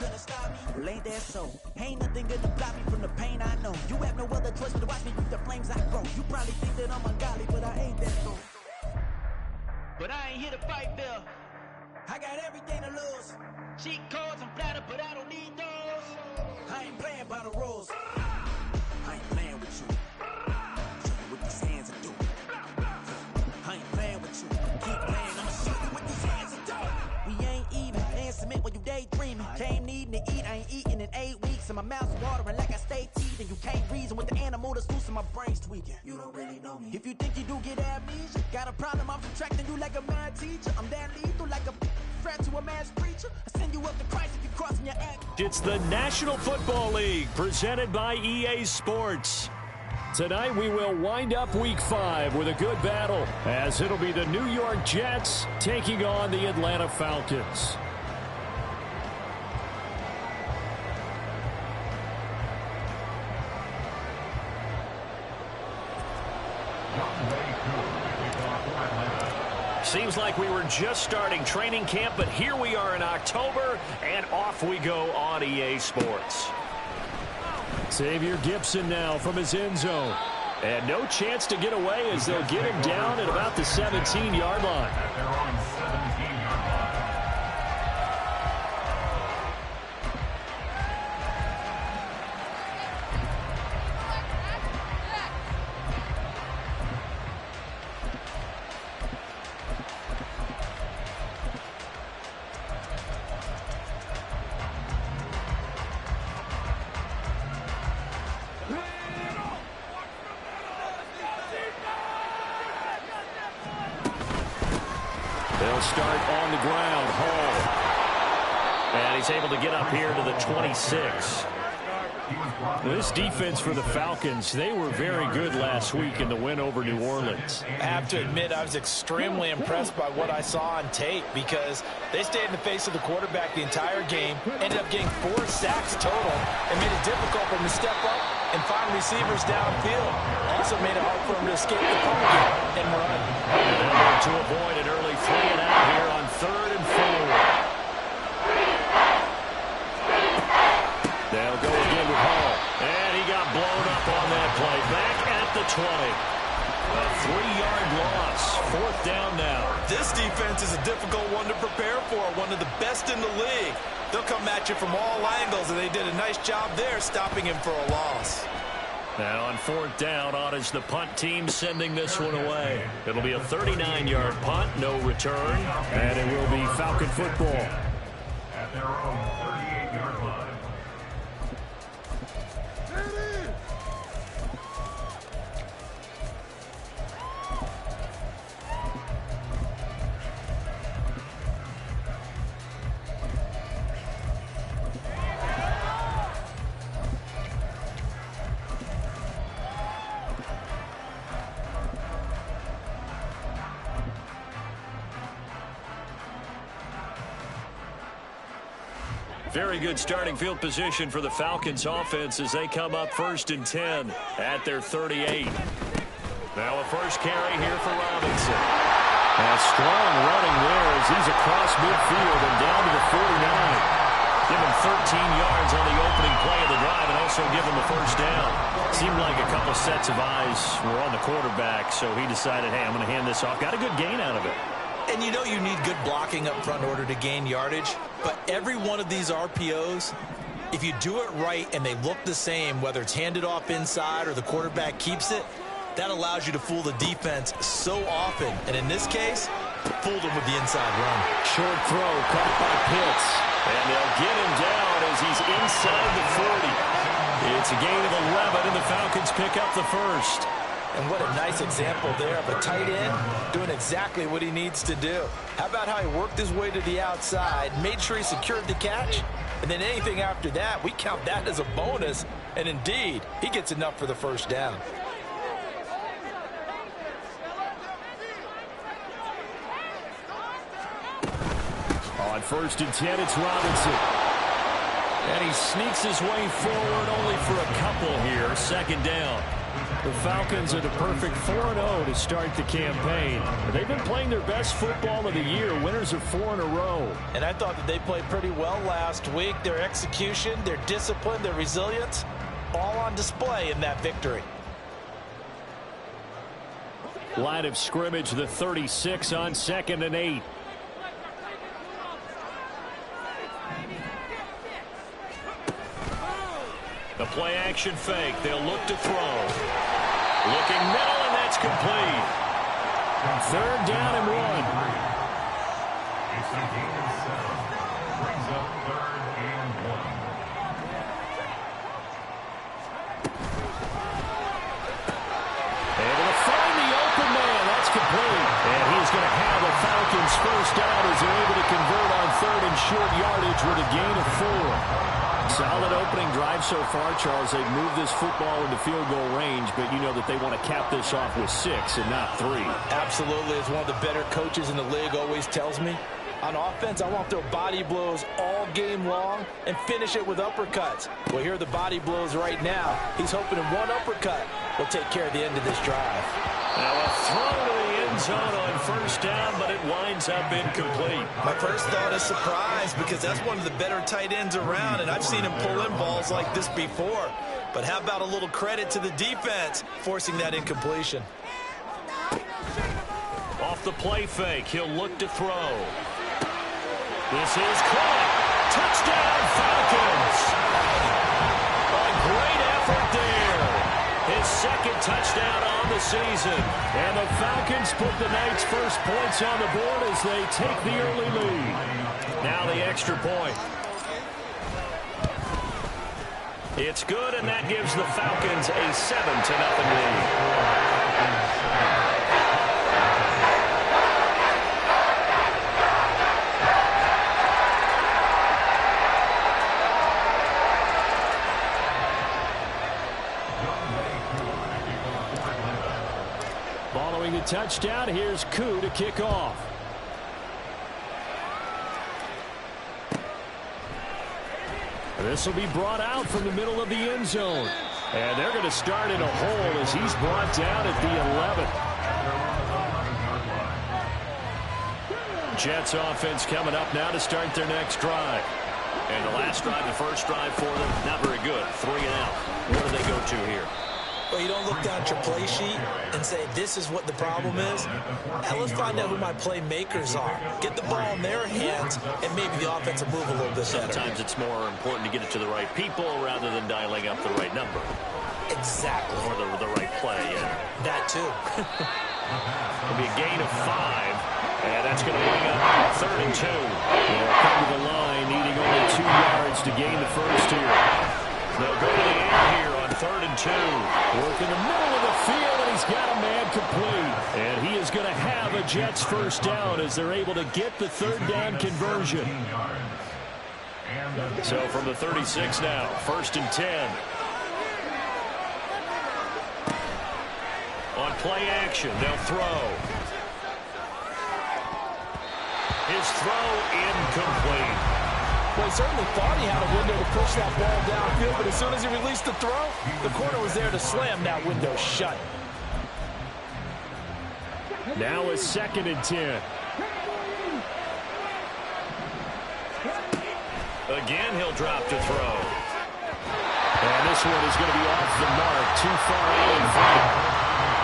gonna stop me? Well, ain't that so? Ain't nothing gonna block me from the pain I know. You have no other choice but to watch me reap the flames I grow. You probably think that I'm ungodly, but I ain't that so. But I ain't here to fight, Bill. I got everything to lose. Cheat codes and flatter, but I don't need those. I ain't playing by the rules. I ain't playing with you. Show you what these hands are doing. I ain't playing with you. Keep playing, I'ma show you what these hands are doing. We ain't even playing cement when you daydreaming. Came needing to eat, I ain't eating in 8 weeks. And my mouth's watering like I stay teething. You can't reason with the animal that's loose and my brain's tweaking. You don't really know me. If you think you do get amnesia, got a problem, I'm subtracting you like a mad teacher. I'm that lethal like a threat to a mass preacher. I send you up to Christ if you crossing your act. It's the National Football League presented by EA Sports. Tonight we will wind up Week 5 with a good battle, as it'll be the New York Jets taking on the Atlanta Falcons. Seems like we were just starting training camp, but here we are in October, and off we go on EA Sports. Xavier Gibson now from his end zone. And no chance to get away as they'll get him down at about the 17-yard line. They'll start on the ground. Hall. And he's able to get up here to the 26. This defense for the Falcons, they were very good last week in the win over New Orleans. I have to admit, I was extremely impressed by what I saw on tape because they stayed in the face of the quarterback the entire game, ended up getting 4 sacks total, and made it difficult for him to step up and find receivers downfield. Also made it hard for him to escape the pocket and run. And to avoid an early 3-and-out here on 3rd and 4. They'll go again with Hall. And he got blown up on that play. Back at the 20. A 3-yard loss. 4th down now. This defense is a difficult one to prepare for. One of the best in the league. They'll come at you from all angles, and they did a nice job there stopping him for a loss. Now on 4th down, on is the punt team sending this one away. It'll be a 39-yard punt, no return. And it will be Falcon football. At their own 38-yard line. Very good starting field position for the Falcons offense as they come up 1st and 10 at their 38. Now a first carry here for Robinson. A strong running there as he's across midfield and down to the 49. Give him 13 yards on the opening play of the drive and also give him the first down. Seemed like a couple sets of eyes were on the quarterback, so he decided, hey, I'm going to hand this off. Got a good gain out of it. And you know you need good blocking up front in order to gain yardage. But every one of these RPOs, if you do it right and they look the same, whether it's handed off inside or the quarterback keeps it, that allows you to fool the defense so often. And in this case, fooled him with the inside run. Short throw caught by Pitts. And they'll get him down as he's inside the 40. It's a gain of 11, and the Falcons pick up the first. And what a nice example there of a tight end doing exactly what he needs to do. How about how he worked his way to the outside, made sure he secured the catch, and then anything after that, we count that as a bonus. And indeed, he gets enough for the first down. On 1st and 10, it's Robinson. And he sneaks his way forward only for a couple here. 2nd down. The Falcons are the perfect 4-0 to start the campaign. They've been playing their best football of the year. Winners of 4 in a row. And I thought that they played pretty well last week. Their execution, their discipline, their resilience, all on display in that victory. Line of scrimmage, the 36 on 2nd and 8. The play action fake. They'll look to throw. Looking middle, and that's complete. 3rd down and 1. It's a gain of 7. Brings up 3rd and 1. Able to find the open man. That's complete. And he's going to have the Falcons first down as they're able to convert on 3rd and short yardage with a gain of 4. Solid opening drive so far, Charles. They've moved this football into field goal range, but you know that they want to cap this off with 6 and not 3. Absolutely. As one of the better coaches in the league always tells me, on offense, I want to throw body blows all game long and finish it with uppercuts. Well, here are the body blows right now. He's hoping in one uppercut will take care of the end of this drive. Now a throw to the end zone on 1st down, but it winds up incomplete. My first thought is surprise because that's one of the better tight ends around, and I've seen him pull in balls like this before. But how about a little credit to the defense forcing that incompletion? Off the play fake, he'll look to throw. This is caught. Touchdown, Falcons. A great effort there. His 2nd touchdown on the season. And the Falcons put the night's first points on the board as they take the early lead. Now the extra point. It's good, and that gives the Falcons a 7-0 lead. Following the touchdown, here's Koo to kick off. This will be brought out from the middle of the end zone. And they're going to start in a hole as he's brought down at the 11. Jets offense coming up now to start their next drive. And the last drive, the first drive for them, not very good. 3 and out. What do they go to here? Well, you don't look down at your play sheet and say, this is what the problem is. Now let's find out who my playmakers are. Get the ball in their hands, and maybe the offense will move a little bit better. Sometimes it's more important to get it to the right people rather than dialing up the right number. Exactly. Or the right play, yeah. That, too. It'll be a gain of 5, and that's going to bring up 3rd and 2. They'll come to the line, needing only 2 yards to gain the first here. They'll go to the air here on 3rd and 2. Work in the middle of the field, and he's got a man complete. And he is going to have a Jets first down as they're able to get the 3rd down conversion. So from the 36 now, 1st and 10. On play action, they'll throw. His throw incomplete. Well, he certainly thought he had a window to push that ball downfield, but as soon as he released the throw, the corner was there to slam that window shut. Now it's 2nd and 10. Again, he'll drop to throw. And this one is going to be off the mark, too far out in front.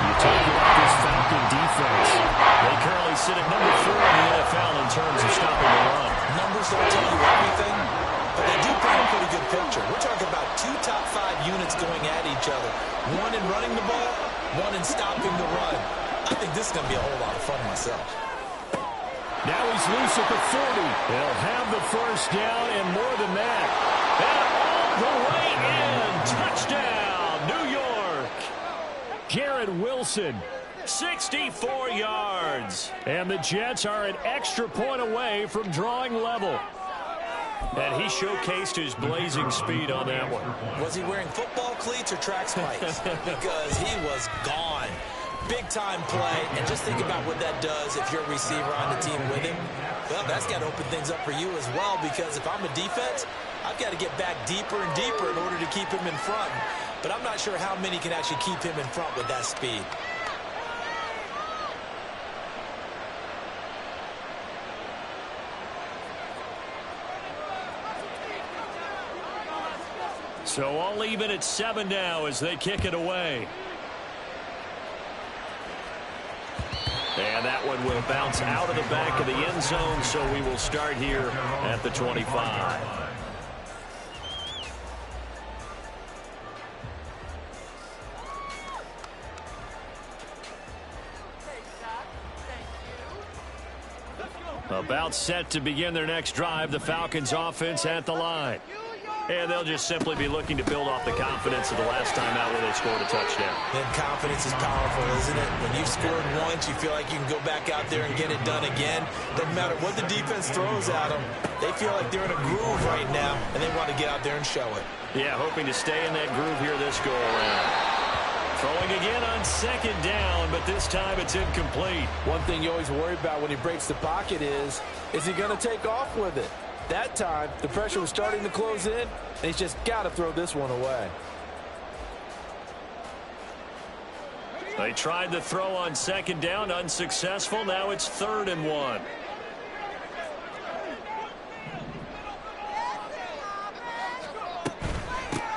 You talk about this Falcon defense. They currently sit at number 4 in the NFL in terms of stopping the run. Numbers don't tell you everything, but they do paint a pretty good picture. We're talking about 2 top 5 units going at each other. One in running the ball, one in stopping the run. I think this is going to be a whole lot of fun myself. Now he's loose at the 40. They'll have the first down and more than that. And all the way in. Touchdown, New York. Garrett Wilson, 64 yards. And the Jets are an extra point away from drawing level. And he showcased his blazing speed on that one. Was he wearing football cleats or track spikes? Because he was gone. Big-time play, and just think about what that does if you're a receiver on the team with him. Well, that's got to open things up for you as well, because if I'm a defense, I've got to get back deeper and deeper in order to keep him in front. but I'm not sure how many can actually keep him in front with that speed. So all even at 7 now as they kick it away. And that one will bounce out of the back of the end zone, so we will start here at the 25. About set to begin their next drive, the Falcons offense at the line. And they'll just simply be looking to build off the confidence of the last time out where they scored a touchdown. Then confidence is powerful, isn't it? When you've scored once, you feel like you can go back out there and get it done again. Doesn't matter what the defense throws at them. They feel like they're in a groove right now, and they want to get out there and show it. Yeah, hoping to stay in that groove here this go-around. Throwing again on 2nd down, but this time it's incomplete. One thing you always worry about when he breaks the pocket is he going to take off with it? That time, the pressure was starting to close in, and he's just got to throw this one away. They tried the throw on 2nd down, unsuccessful. Now it's 3rd and 1.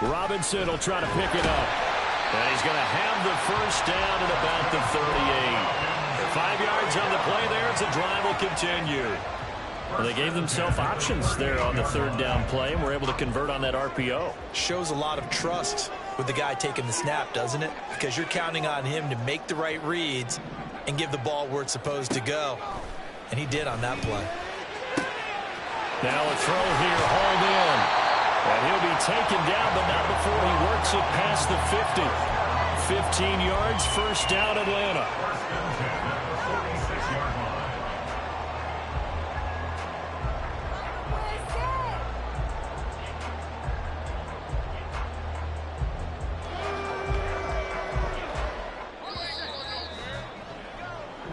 Robinson will try to pick it up. And he's going to have the first down at about the 38. 5 yards on the play there as the drive will continue. Well, they gave themselves options there on the 3rd down play and were able to convert on that RPO. Shows a lot of trust with the guy taking the snap, doesn't it? Because you're counting on him to make the right reads and give the ball where it's supposed to go. And he did on that play. Now a throw here, hauled in. And he'll be taken down, but not before he works it past the 50. 15 yards, first down, Atlanta.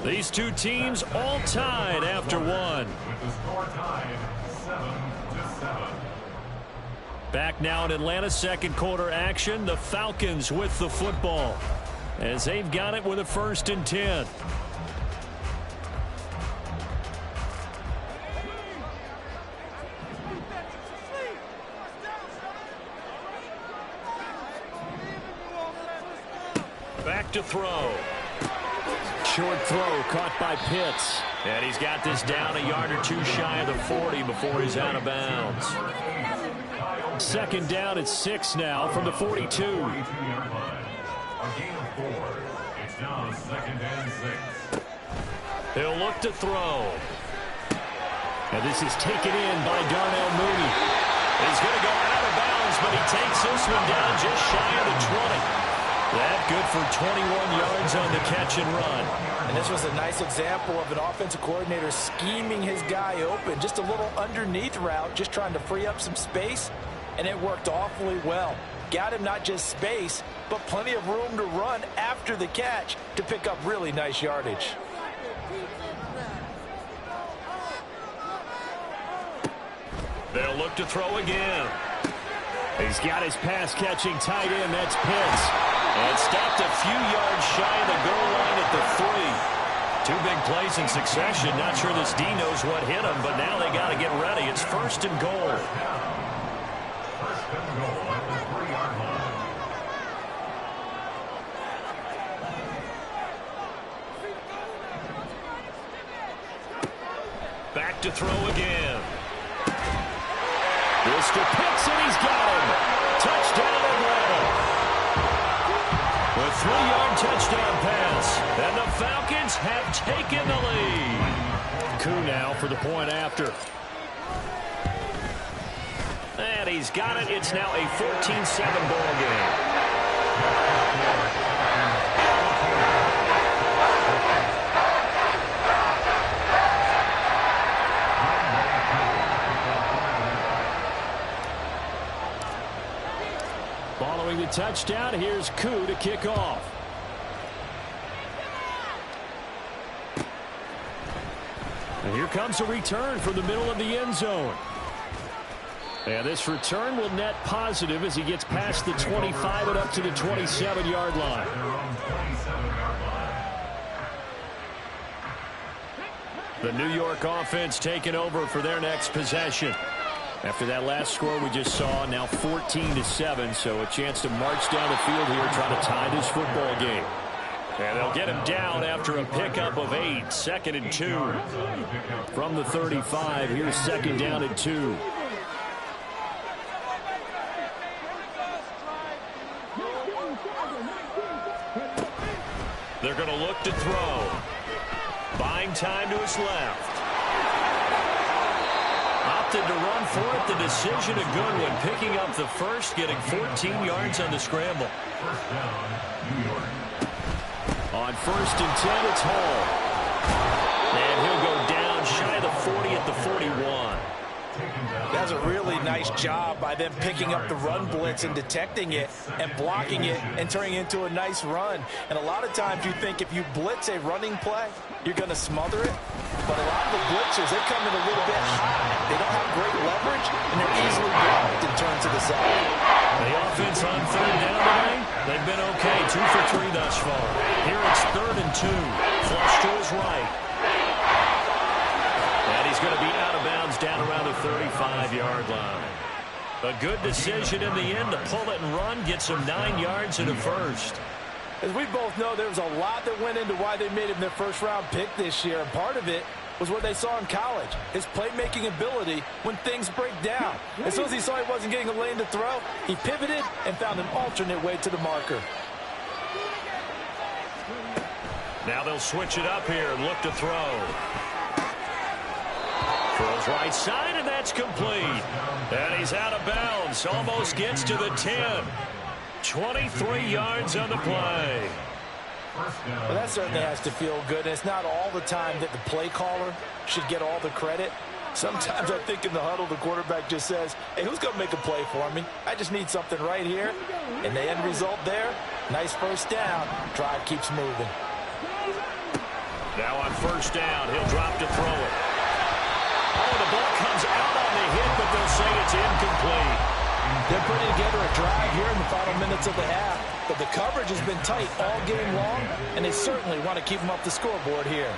These two teams all tied after one. With the score tied 7-7. Back now in Atlanta, 2nd quarter action. The Falcons with the football as they've got it with a 1st and 10. Back to throw. Short throw caught by Pitts. And he's got this down a yard or two shy of the 40 before he's out of bounds. 2nd down at 6 now from the 42. A gain of 4. It's now 2nd and 6. He'll look to throw. And this is taken in by Darnell Mooney. He's going to go out of bounds, but he takes this one down just shy of the 20. That good for 21 yards on the catch and run. And this was a nice example of an offensive coordinator scheming his guy open. Just a little underneath route, just trying to free up some space, and it worked awfully well. Got him not just space, but plenty of room to run after the catch to pick up really nice yardage. They'll look to throw again. He's got his pass-catching tight end. That's Pitts. And stopped a few yards shy of the goal line at the 3. 2 big plays in succession. Not sure this D knows what hit him, but now they got to get ready. It's 1st and goal. 1st and goal at the 3-yard line. Back to throw again. Mr. Pitts, and he's got him. Touchdown, Atlanta. A 3-yard touchdown pass. And the Falcons have taken the lead. Coup now for the point after. And he's got it. It's now a 14-7 ball game. Following the touchdown, here's Coup to kick off. And here comes a return from the middle of the end zone. And this return will net positive as he gets past the 25 and up to the 27-yard line. The New York offense taking over for their next possession. After that last score we just saw, now 14-7, so a chance to march down the field here, trying to tie this football game. And they'll get him down after a pickup of 8, 2nd and 2. From the 35, here's 2nd down and 2. They're going to look to throw. Buying time to his left. Opted to run for it. The decision a good one. Picking up the first, getting 14 yards on the scramble. First down, New York. On 1st and 10, it's Hall. And he'll go down shy of the 40 at the 41. That's a really nice job by them picking up the run blitz and detecting it and blocking it and turning it into a nice run. And a lot of times you think if you blitz a running play, you're going to smother it. But a lot of the blitzers, they come in a little bit high. They don't have great leverage, and they're easily blocked and turned to the side. The offense on 3rd down tonight, they've been okay. 2 for 3 thus far. Here it's 3rd and 2. Flush to his right. And he's going to be out of bounds down around the 35-yard line. A good decision in the end to pull it and run, gets him 9 yards and a first. As we both know, there was a lot that went into why they made him their first-round pick this year, and part of it was what they saw in college, his playmaking ability when things break down. As soon as he saw he wasn't getting a lane to throw, he pivoted and found an alternate way to the marker. Now they'll switch it up here and look to throw. Throws right side, and that's complete. And he's out of bounds. Almost gets to the 10. 23 yards on the play. Well, that certainly has to feel good. And it's not all the time that the play caller should get all the credit. Sometimes I think in the huddle, the quarterback just says, hey, who's going to make a play for me? I just need something right here. And the end result there, nice first down. Drive keeps moving. Now on 1st down, he'll drop to throw it. Oh, the ball comes out on the hit, but they'll say it's incomplete. They're putting together a drive here in the final minutes of the half, but the coverage has been tight all game long, and they certainly want to keep them off the scoreboard here.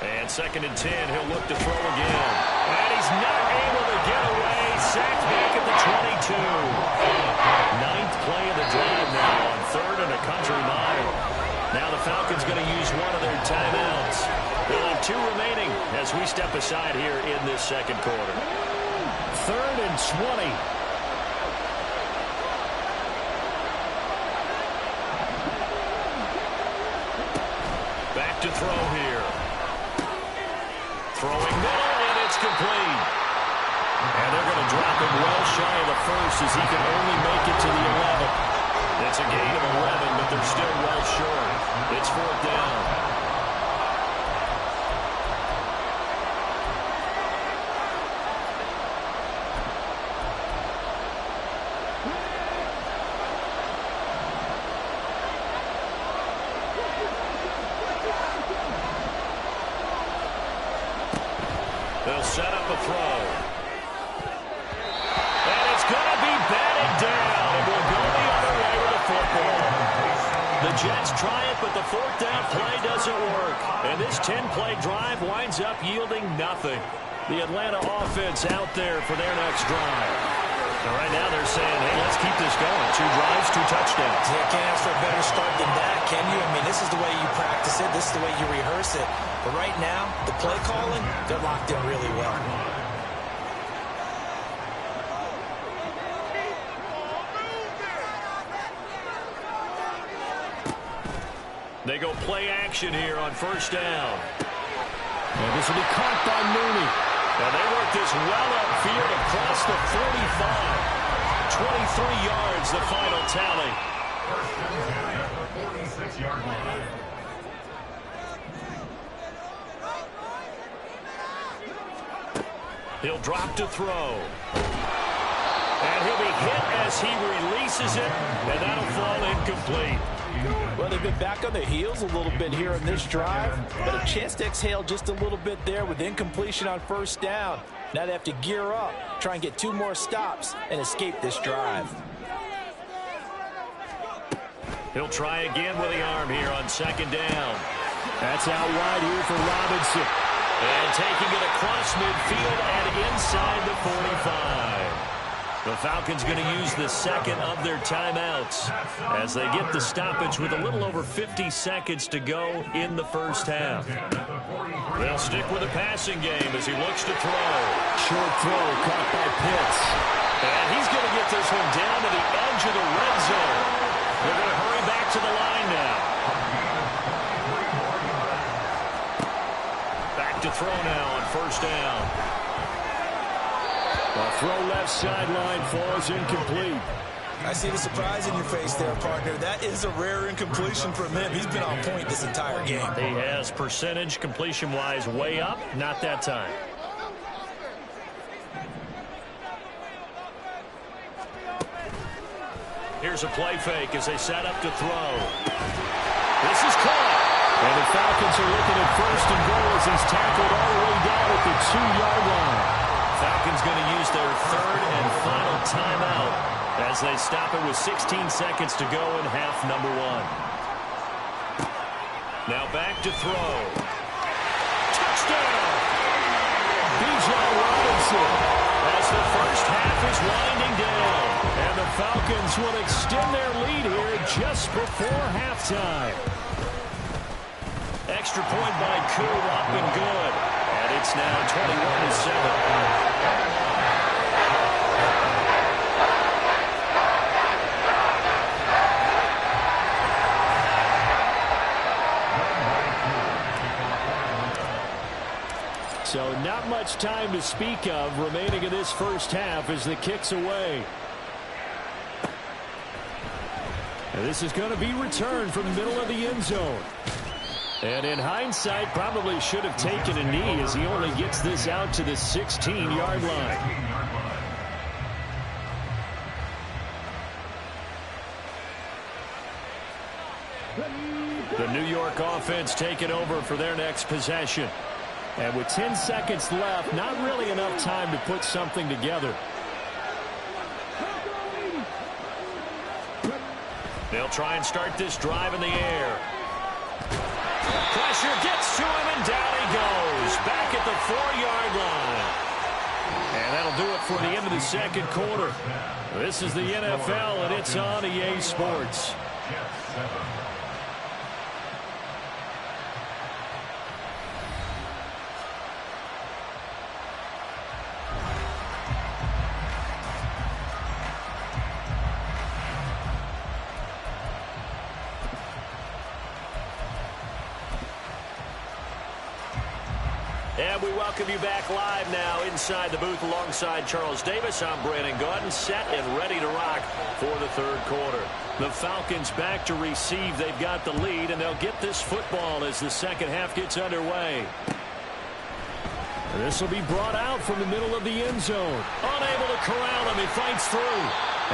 And 2nd and 10, he'll look to throw again. And he's not able to get away. Sacked back at the 22. 9th play of the drive now on 3rd and a country mile. Now the Falcons going to use one of their timeouts. They'll have 2 remaining as we step aside here in this 2nd quarter. 3rd and 20. Back to throw here. Throwing middle, and it's complete. And they're going to drop him well shy of the first as he can only make it to the 11. It's a gain of 11, but they're still well short. It's 4th down. They'll set up a throw. And it's going to be batted down. It will go the other way with the football. The Jets try it, but the 4th down play doesn't work. And this 10-play drive winds up yielding nothing. The Atlanta offense out there for their next drive. And right now they're saying, hey, let's keep this going. 2 drives, 2 touchdowns. Yeah, can't ask for a better start than that, can you? I mean, this is the way you practice it. This is the way you rehearse it. But right now, the play calling, they're locked in really well. They go play action here on 1st down. And this will be caught by Mooney. And they work this well upfield across the 45. 23 yards, the final tally. First and 10 at the 46-yard line. He'll drop to throw. And he'll be hit as he releases it, and that'll fall incomplete. Well, they've been back on their heels a little bit here in this drive, but a chance to exhale just a little bit there with incompletion on first down. Now they have to gear up, try and get 2 more stops, and escape this drive. He'll try again with the arm here on second down. That's out wide here for Robinson. And taking it across midfield and inside the 45. The Falcons going to use the second of their timeouts as they get the stoppage with a little over 50 seconds to go in the first half. They'll stick with the passing game as he looks to throw. Short throw caught by Pitts. And he's going to get this one down to the edge of the red zone. They're going to hurry back to the line now. Back to throw now on first down. The throw left sideline falls incomplete. I see the surprise in your face there, partner. That is a rare incompletion from him. He's been on point this entire game. He has percentage completion-wise way up. Not that time. Here's a play fake as they set up to throw. This is caught. And the Falcons are looking at first and goal as he's tackled all the way down at the 2-yard line. Falcons going to use their third and final timeout as they stop it with 16 seconds to go in half number 1. Now back to throw. Touchdown! Bijan Robinson. As the first half is winding down. And the Falcons will extend their lead here just before halftime. Extra point by Koo, up and good. And it's now 21-7. So not much time to speak of remaining in this first half as the kick's away. And this is going to be returned from the middle of the end zone. And in hindsight, probably should have taken a knee as he only gets this out to the 16-yard line. The New York offense taking over for their next possession. And with 10 seconds left, not really enough time to put something together. They'll try and start this drive in the air. Pressure gets to him, and down he goes. Back at the 4-yard line. And that'll do it for the end of the second quarter. This is the NFL, and it's on EA Sports. And we welcome you back live now inside the booth alongside Charles Davis. I'm Brandon Gaudin, set and ready to rock for the third quarter. The Falcons back to receive. They've got the lead, and they'll get this football as the second half gets underway. This will be brought out from the middle of the end zone. Unable to corral him. He fights through.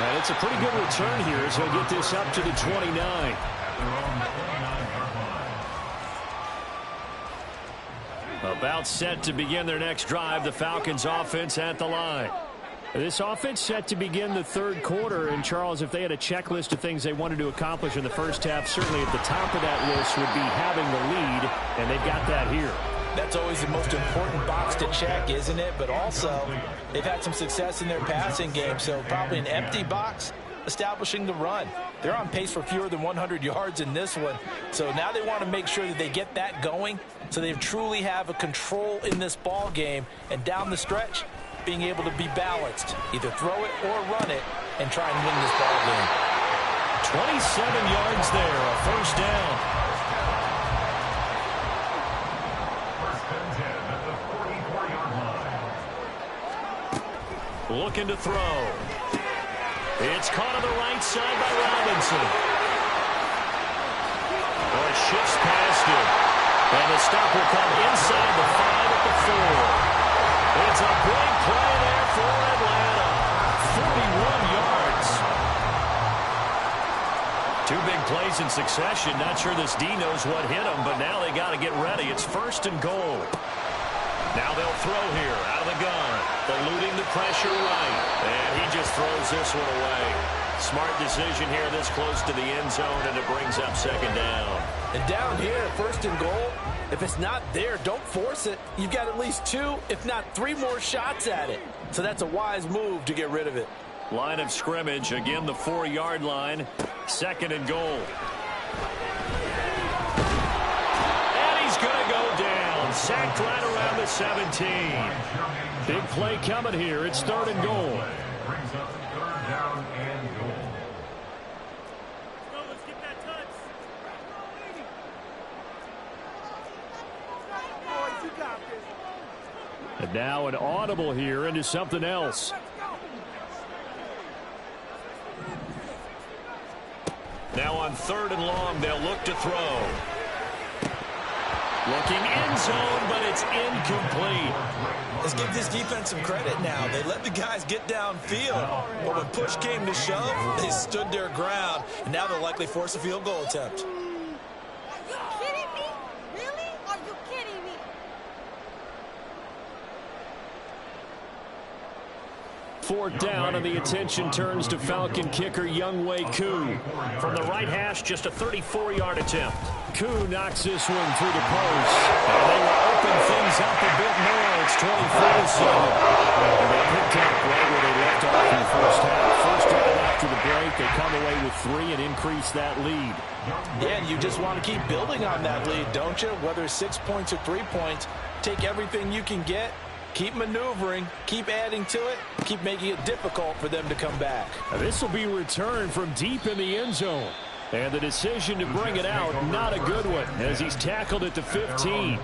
And it's a pretty good return here as he'll get this up to the 29. About set to begin their next drive, the Falcons offense at the line. This offense set to begin the third quarter, and Charles, if they had a checklist of things they wanted to accomplish in the first half, certainly at the top of that list would be having the lead, and they've got that here. That's always the most important box to check, isn't it? But also, they've had some success in their passing game, so probably an empty box establishing the run. They're on pace for fewer than 100 yards in this one, so now they want to make sure that they get that going so they truly have a control in this ball game, and down the stretch, being able to be balanced, either throw it or run it, and try and win this ball game. 27 yards there, a first down. Looking to throw. It's caught on the right side by Robinson. Well, it shifts past him. And the stop will come inside the 5 at the 4. It's a big play there for Atlanta. 31 yards. Two big plays in succession. Not sure this D knows what hit them, but now they got to get ready. It's 1st and goal. Now they'll throw here out of the gun. Eluding the pressure right. And he just throws this one away. Smart decision here this close to the end zone, and it brings up 2nd down. And down here, 1st and goal, if it's not there, don't force it. You've got at least 2, if not 3 more shots at it. So that's a wise move to get rid of it. Line of scrimmage, again the 4-yard line. 2nd and goal. And he's going to go down. Sacked right around the 17. Big play coming here. It's 3rd and goal. Brings up 3rd down and goal. Let's get that touch. Boys, you got this. And now an audible here into something else. Now on 3rd and long, they'll look to throw. Looking end zone, but it's incomplete. Let's give this defense some credit now. They let the guys get downfield, but when push came to shove, they stood their ground, and now they'll likely force a field goal attempt. Are you kidding me? Really? Are you kidding me? 4th down, and the attention turns to Falcon kicker Younghoe Koo. From the right hash, just a 34-yard attempt. Koo knocks this one through the post. And they will open things up a bit more. It's 24-7. And they picked up right where they left off in the first half. First drive after the break, they come away with 3 and increase that lead. Yeah, and you just want to keep building on that lead, don't you? Whether it's 6 points or 3 points, take everything you can get. Keep maneuvering, keep adding to it, keep making it difficult for them to come back. This will be returned from deep in the end zone. And the decision to bring it out, not a good one, as he's tackled at the 15.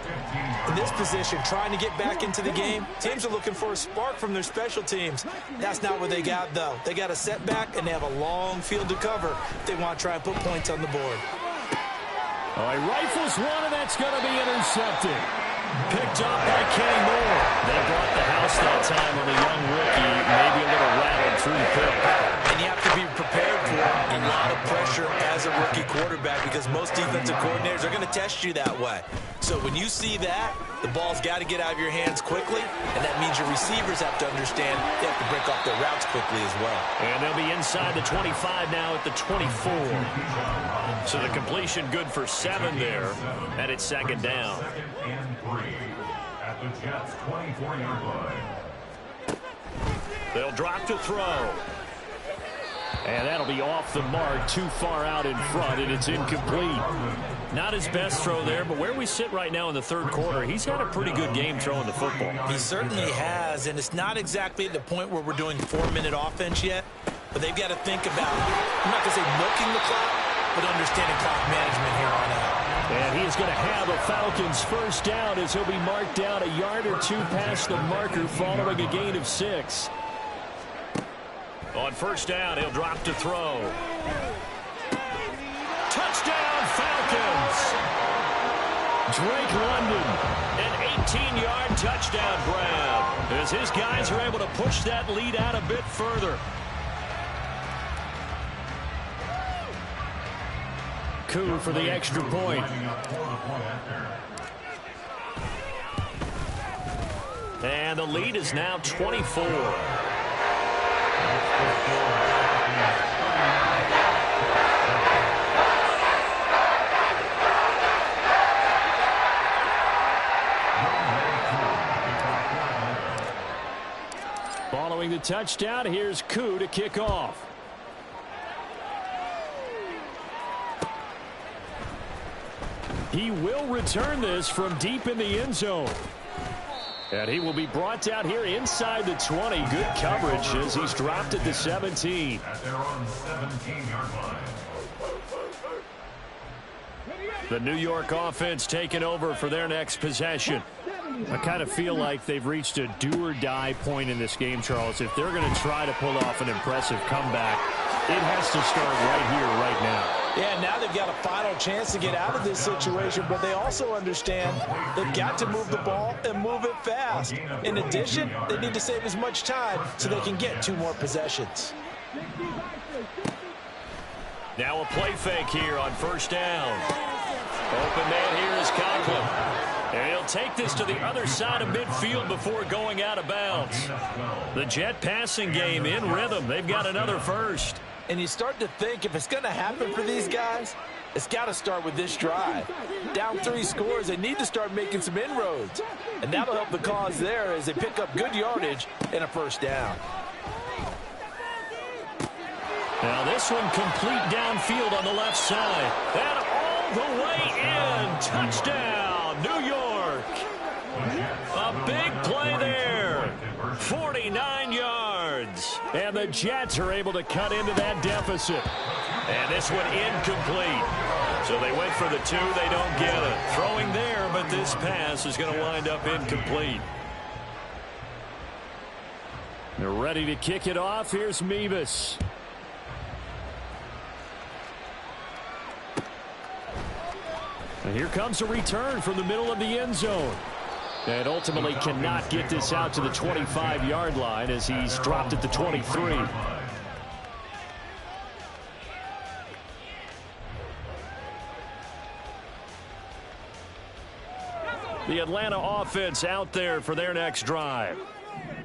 In this position, trying to get back into the game, teams are looking for a spark from their special teams. That's not what they got, though. They got a setback, and they have a long field to cover if they want to try and put points on the board. All right, rifles one, and that's going to be intercepted. Picked up by Kenny Moore. They brought the house that time on the young rookie, maybe a little rattled through the pick. And you have to be prepared for a lot of pressure as a rookie quarterback because most defensive coordinators are going to test you that way. So when you see that, the ball's got to get out of your hands quickly, and that means your receivers have to understand they have to break off their routes quickly as well. And they'll be inside the 25 now at the 24. So the completion good for 7 there, and it's 2nd down. 2nd and 3 at the Jets' 24-yard line. They'll drop to throw. And that'll be off the mark, too far out in front, and it's incomplete. Not his best throw there, but where we sit right now in the 3rd quarter, he's had a pretty good game throwing the football. He certainly has, and it's not exactly at the point where we're doing 4-minute offense yet, but they've got to think about, I'm not going to say milking the clock, but understanding clock management here on out. And he is going to have a Falcons first down as he'll be marked down a yard or 2 past the marker following a gain of 6. On 1st down, he'll drop to throw. Touchdown, Falcons! Drake London. An 18-yard touchdown grab as his guys are able to push that lead out a bit further. Koo for the extra point. And the lead is now 24. Following the touchdown, here's Koo to kick off. He will return this from deep in the end zone. And he will be brought down here inside the 20. Good coverage as he's dropped at the 17. At their own 17-yard line. The New York offense taking over for their next possession. I kind of feel like they've reached a do-or-die point in this game, Charles. If they're going to try to pull off an impressive comeback, it has to start right here, right now. Yeah, now they've got a final a chance to get out of this situation, but they also understand they've got to move the ball and move it fast. In addition, they need to save as much time so they can get 2 more possessions. Now a play fake here on first down. Open man here is Conklin. And he'll take this to the other side of midfield before going out of bounds. The Jet passing game in rhythm. They've got another first. And you start to think if it's going to happen for these guys, it's got to start with this drive. Down 3 scores, they need to start making some inroads. And that'll help the cause there as they pick up good yardage and a first down. Now this one complete downfield on the left side. And all the way in. Touchdown, New York. A big play there. 49 yards. And the Jets are able to cut into that deficit. And this one incomplete. So they went for the 2. They don't get it. Throwing there, but this pass is going to wind up incomplete. They're ready to kick it off. Here's Mevis. And here comes a return from the middle of the end zone. And ultimately cannot get this out to the 25-yard line as he's dropped at the 23. The Atlanta offense out there for their next drive.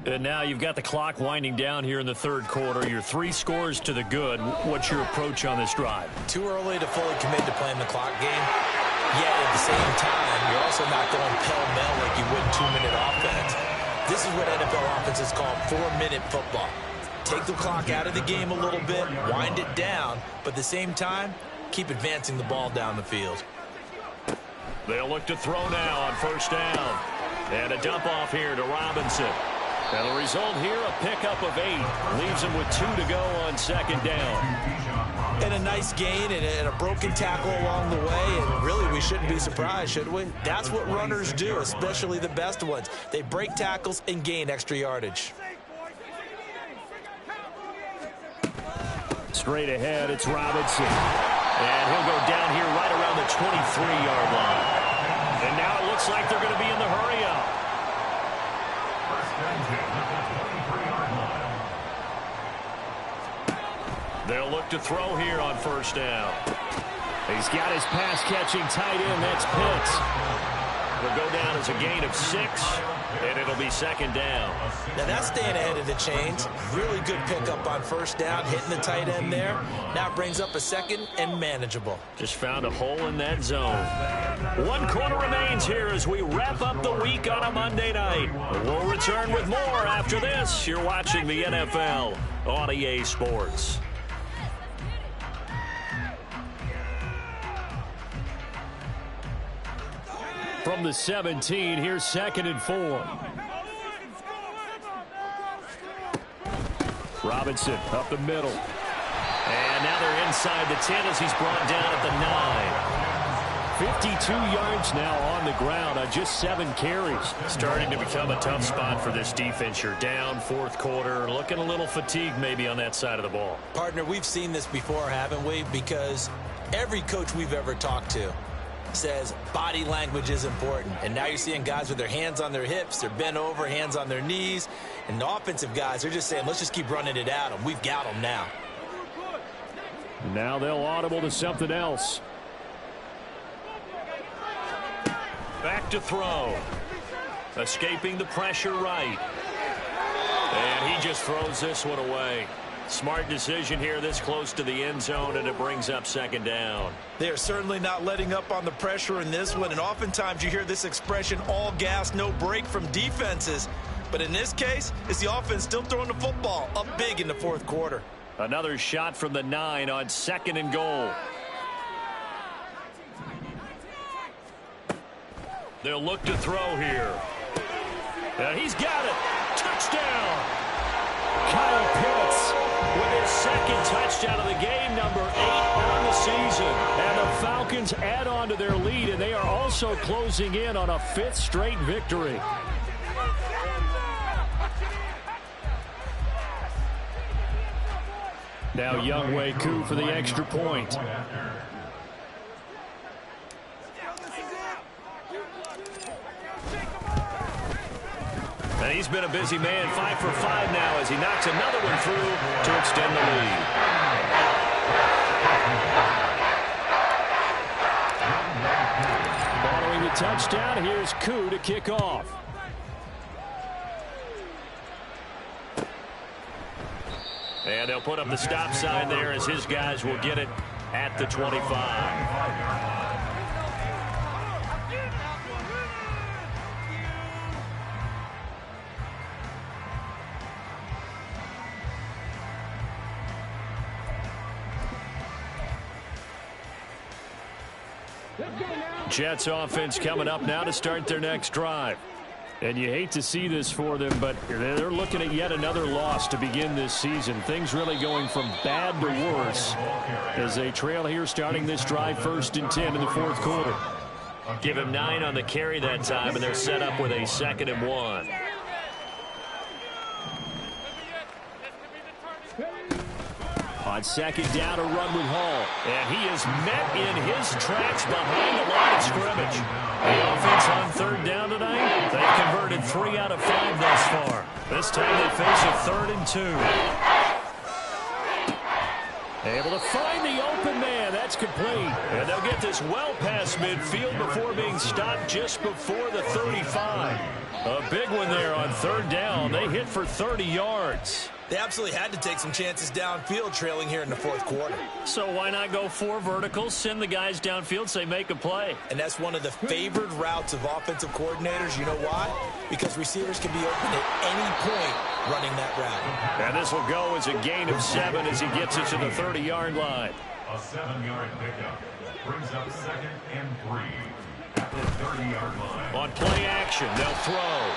And now you've got the clock winding down here in the third quarter. You're 3 scores to the good. What's your approach on this drive? Too early to fully commit to playing the clock game. Yet at the same time, you're also not going pell-mell like you would in 2-minute offense. This is what NFL offenses call 4-minute football. Take the clock out of the game a little bit, wind it down, but at the same time, keep advancing the ball down the field. They'll look to throw now on first down. And a dump off here to Robinson. And the result here, a pickup of 8. Leaves him with 2 to go on second down. And a nice gain and a broken tackle along the way. And really, we shouldn't be surprised, should we? That's what runners do, especially the best ones. They break tackles and gain extra yardage. Straight ahead, it's Robinson. And he'll go down here right around the 23-yard line. And now it looks like they're going to be in the hurry-up. They'll look to throw here on first down. He's got his pass-catching tight end. That's Pitts. It'll go down as a gain of 6, and it'll be second down. Now that's staying ahead of the chains. Really good pickup on first down, hitting the tight end there. Now it brings up a second and manageable. Just found a hole in that zone. 1 quarter remains here as we wrap up the week on a Monday night. We'll return with more after this. You're watching the NFL on EA Sports. From the 17, here's 2nd and 4. Robinson up the middle. And now they're inside the 10 as he's brought down at the 9. 52 yards now on the ground on just 7 carries. Starting to become a tough spot for this defense. You're down 4th quarter, looking a little fatigued maybe on that side of the ball. Partner, we've seen this before, haven't we? Because every coach we've ever talked to says body language is important. And now you're seeing guys with their hands on their hips, they're bent over, hands on their knees. And the offensive guys are just saying, let's just keep running it at them. We've got them now. Now they'll audible to something else. Back to throw. Escaping the pressure right. And he just throws this one away. Smart decision here this close to the end zone, and it brings up second down. They are certainly not letting up on the pressure in this one, and oftentimes you hear this expression, all gas, no break from defenses. But in this case, it's the offense still throwing the football up big in the 4th quarter. Another shot from the 9 on 2nd and goal. They'll look to throw here. And he's got it. Touchdown. Kyle Pitts with his 2nd touchdown of the game, number 8 on the season. And the Falcons add on to their lead, and they are also closing in on a 5th straight victory. Now Younghoe Koo for the extra point. And he's been a busy man, 5 for 5 now as he knocks another one through to extend the lead. Following the touchdown, here's Koo to kick off. And they'll put up the stop sign there as his guys will get it at the 25. Jets offense coming up now to start their next drive. And you hate to see this for them, but they're looking at yet another loss to begin this season. Things really going from bad to worse as they trail here starting this drive 1st and 10 in the 4th quarter. Give him 9 on the carry that time, and they're set up with a 2nd and 1. On 2nd down, a run with Hall. And he is met in his tracks behind the line of scrimmage. The offense on 3rd down tonight, they've converted 3 out of 5 thus far. This time they face a 3rd and 2. Able to find the open man. That's complete. And they'll get this well past midfield before being stopped just before the 35. A big one there on 3rd down. They hit for 30 yards. They absolutely had to take some chances downfield trailing here in the 4th quarter. So why not go 4 verticals, send the guys downfield, say make a play? And that's one of the favored routes of offensive coordinators. You know why? Because receivers can be open at any point running that route. And this will go as a gain of 7 as he gets it to the 30-yard line. A 7-yard pickup brings up 2nd and 3 at the 30-yard line. On play action, they'll throw.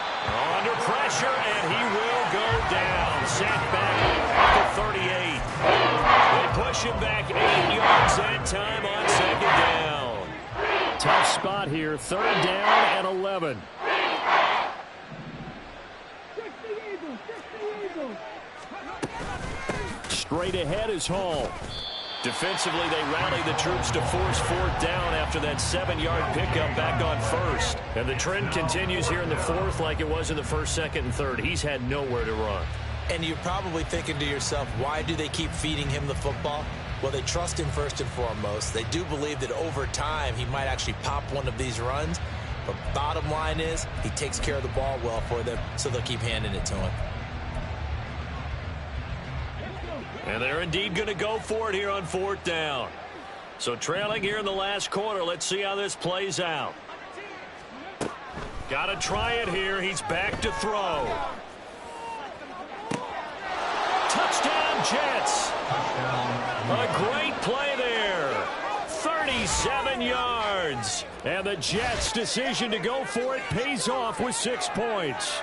Under pressure, and he will go down. Sacked back at the 38. They push him back 8 yards that time on 2nd down. Tough spot here. 3rd down and 11. Straight ahead is Hall. Defensively, they rally the troops to force 4th down after that 7-yard pickup back on 1st. And the trend continues here in the 4th like it was in the 1st, 2nd, and 3rd. He's had nowhere to run. And you're probably thinking to yourself, why do they keep feeding him the football? Well, they trust him first and foremost. They do believe that over time he might actually pop one of these runs. But bottom line is he takes care of the ball well for them, so they'll keep handing it to him. And they're indeed going to go for it here on 4th down. So trailing here in the last quarter. Let's see how this plays out. Got to try it here. He's back to throw. Touchdown, Jets. A great play there. 37 yards. And the Jets' decision to go for it pays off with 6 points.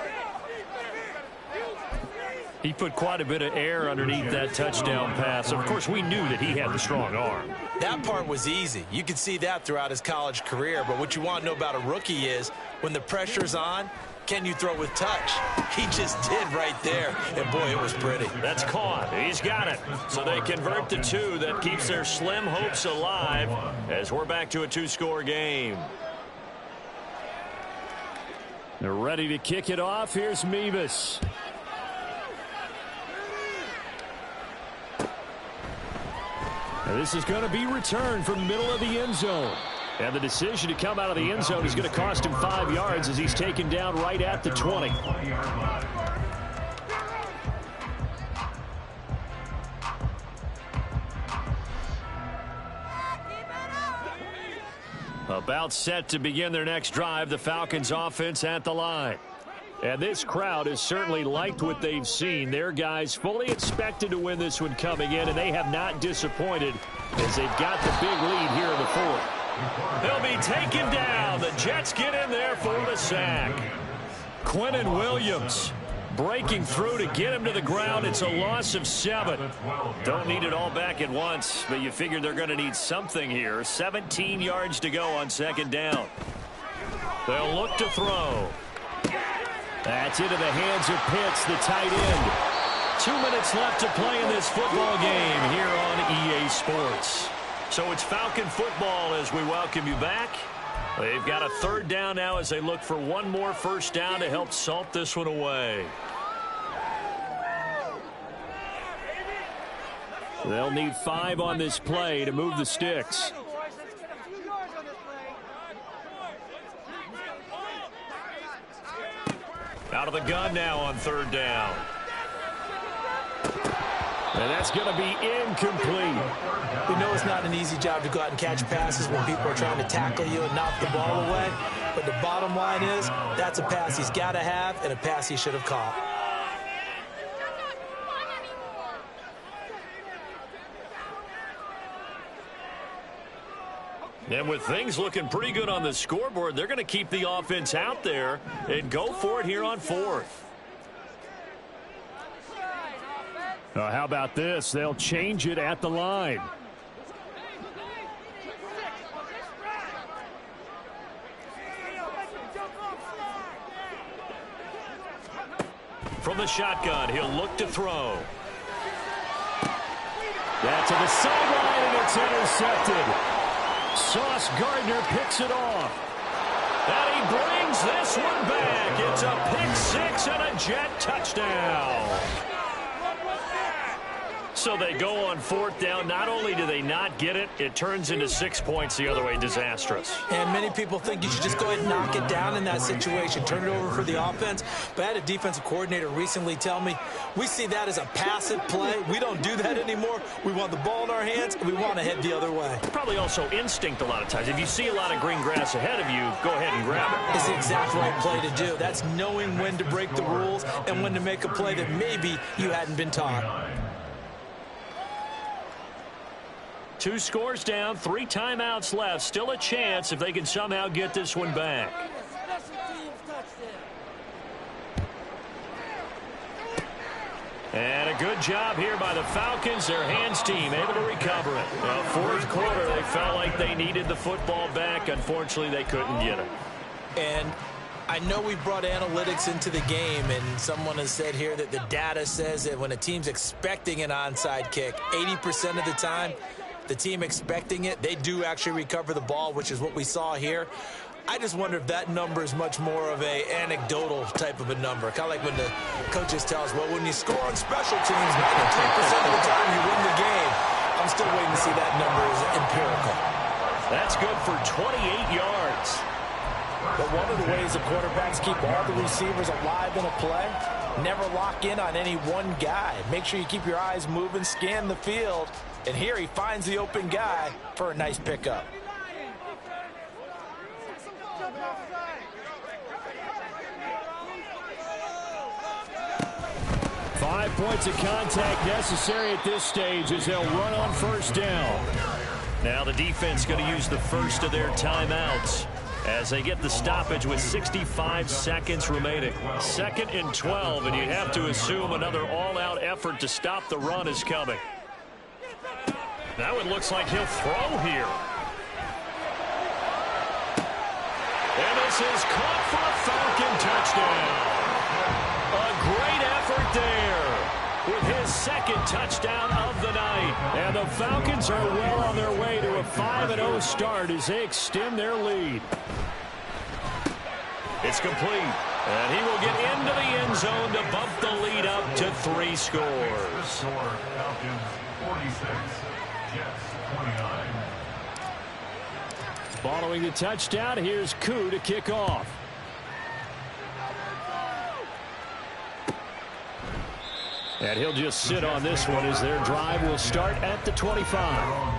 He put quite a bit of air underneath that touchdown pass. Of course, we knew that he had the strong arm. That part was easy. You could see that throughout his college career. But what you want to know about a rookie is when the pressure's on, can you throw with touch? He just did right there. And, boy, it was pretty. That's caught. He's got it. So they convert to 2. That keeps their slim hopes alive as we're back to a 2-score game. They're ready to kick it off. Here's Mevis. And this is going to be returned from the middle of the end zone. And the decision to come out of the end zone is going to cost him 5 yards as he's taken down right at the 20. About set to begin their next drive, the Falcons offense at the line. And this crowd has certainly liked what they've seen. Their guys fully expected to win this one coming in, and they have not disappointed as they've got the big lead here in the 4th. He'll be taken down. The Jets get in there for the sack. Quinnen Williams breaking through to get him to the ground. It's a loss of 7. Don't need it all back at once, but you figure they're going to need something here. 17 yards to go on 2nd down. They'll look to throw. That's into the hands of Pitts, the tight end. 2 minutes left to play in this football game here on EA Sports. So it's Falcon football as we welcome you back. They've got a third down now as they look for one more first down to help salt this one away. They'll need 5 on this play to move the sticks. Out of the gun now on third down. And that's going to be incomplete. We know it's not an easy job to go out and catch passes when people are trying to tackle you and knock the ball away. But the bottom line is, that's a pass he's got to have and a pass he should have caught. And with things looking pretty good on the scoreboard, they're going to keep the offense out there and go for it here on fourth. How about this? They'll change it at the line. From the shotgun, he'll look to throw. That's to the sideline, and it's intercepted. Sauce Gardner picks it off. And he brings this one back. It's a pick six and a Jet touchdown. So they go on fourth down. Not only do they not get it, it turns into 6 points the other way. Disastrous. And many people think you should just go ahead and knock it down in that situation. Turn it over for the offense. But I had a defensive coordinator recently tell me, we see that as a passive play. We don't do that anymore. We want the ball in our hands, and we want to head the other way. Probably also instinct a lot of times. If you see a lot of green grass ahead of you, go ahead and grab it. It's the exact right play to do. That's knowing when to break the rules and when to make a play that maybe you hadn't been taught. 2 scores down, 3 timeouts left. Still a chance if they can somehow get this one back. And a good job here by the Falcons. Their hands team able to recover it. Now, fourth quarter, they felt like they needed the football back. Unfortunately, they couldn't get it. And I know we brought analytics into the game, and someone has said here that the data says that when a team's expecting an onside kick, 80% of the time, the team expecting it, they do actually recover the ball, which is what we saw here. I just wonder if that number is much more of a anecdotal type of a number. Kind of like when the coaches tell us, well, when you score on special teams, 93% of the time you win the game. I'm still waiting to see that number as empirical. That's good for 28 yards. But one of the ways the quarterbacks keep all the receivers alive in a play, never lock in on any one guy. Make sure you keep your eyes moving, scan the field. And here he finds the open guy for a nice pickup. Five points of contact necessary at this stage as they'll run on first down. Now the defense going to use the first of their timeouts as they get the stoppage with 65 seconds remaining. 2nd and 12, and you have to assume another all-out effort to stop the run is coming. Now it looks like he'll throw here. And this is caught for a Falcon touchdown. A great effort there with his 2nd touchdown of the night. And the Falcons are well on their way to a 5-0 start as they extend their lead. It's complete. And he will get into the end zone to bump the lead up to 3 scores. Falcons 46. Following the touchdown, here's Koo to kick off. And he'll just sit on this one as their drive will start at the 25.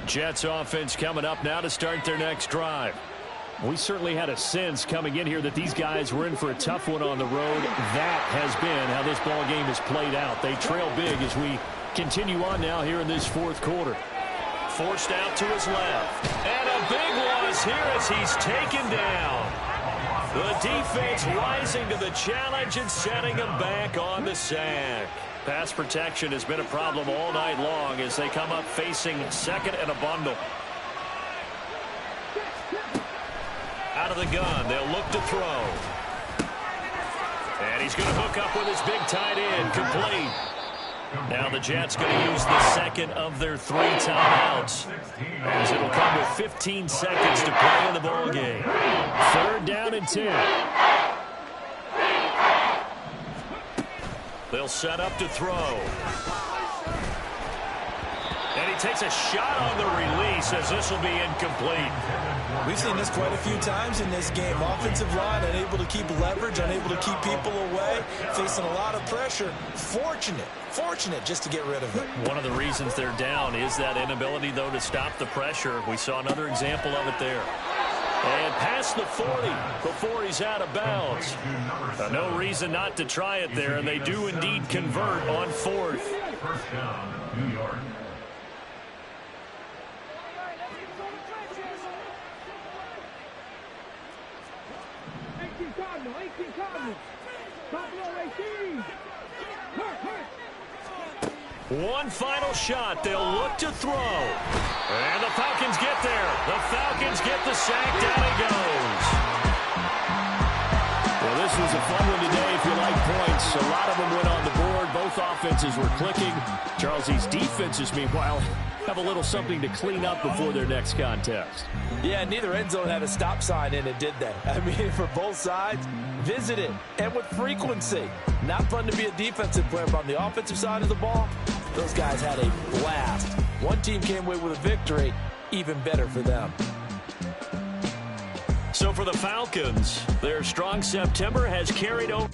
Jets offense coming up now to start their next drive. We certainly had a sense coming in here that these guys were in for a tough one on the road. That has been how this ball game has played out. They trail big as we continue on now here in this fourth quarter. Forced out to his left. And a big loss here as he's taken down. The defense rising to the challenge and setting him back on the sack. Pass protection has been a problem all night long as they come up facing 2nd and a bundle. Out of the gun, they'll look to throw. And he's going to hook up with his big tight end, complete. Now the Jets going to use the second of their 3 timeouts, as it'll come with 15 seconds to play in the ball game. 3rd down and 10. They'll set up to throw. And he takes a shot on the release, as this will be incomplete. We've seen this quite a few times in this game. Offensive line unable to keep leverage, unable to keep people away, facing a lot of pressure. Fortunate just to get rid of it. One of the reasons they're down is that inability, though, to stop the pressure. We saw another example of it there. And past the 40 before he's out of bounds. No reason not to try it there, and they do indeed convert on 4th. First down, New York. One final shot. They'll look to throw. And the Falcons get there. The Falcons get the sack. Down he goes. Well, this was a fun one today if you like points. A lot of them went on the board. Both offenses were clicking. Charles, these defenses, meanwhile, have a little something to clean up before their next contest. Yeah, neither end zone had a stop sign in it, did they? I mean, for both sides, visited and with frequency. Not fun to be a defensive player, but on the offensive side of the ball, those guys had a blast. One team came away with a victory, even better for them. So for the Falcons, their strong September has carried over.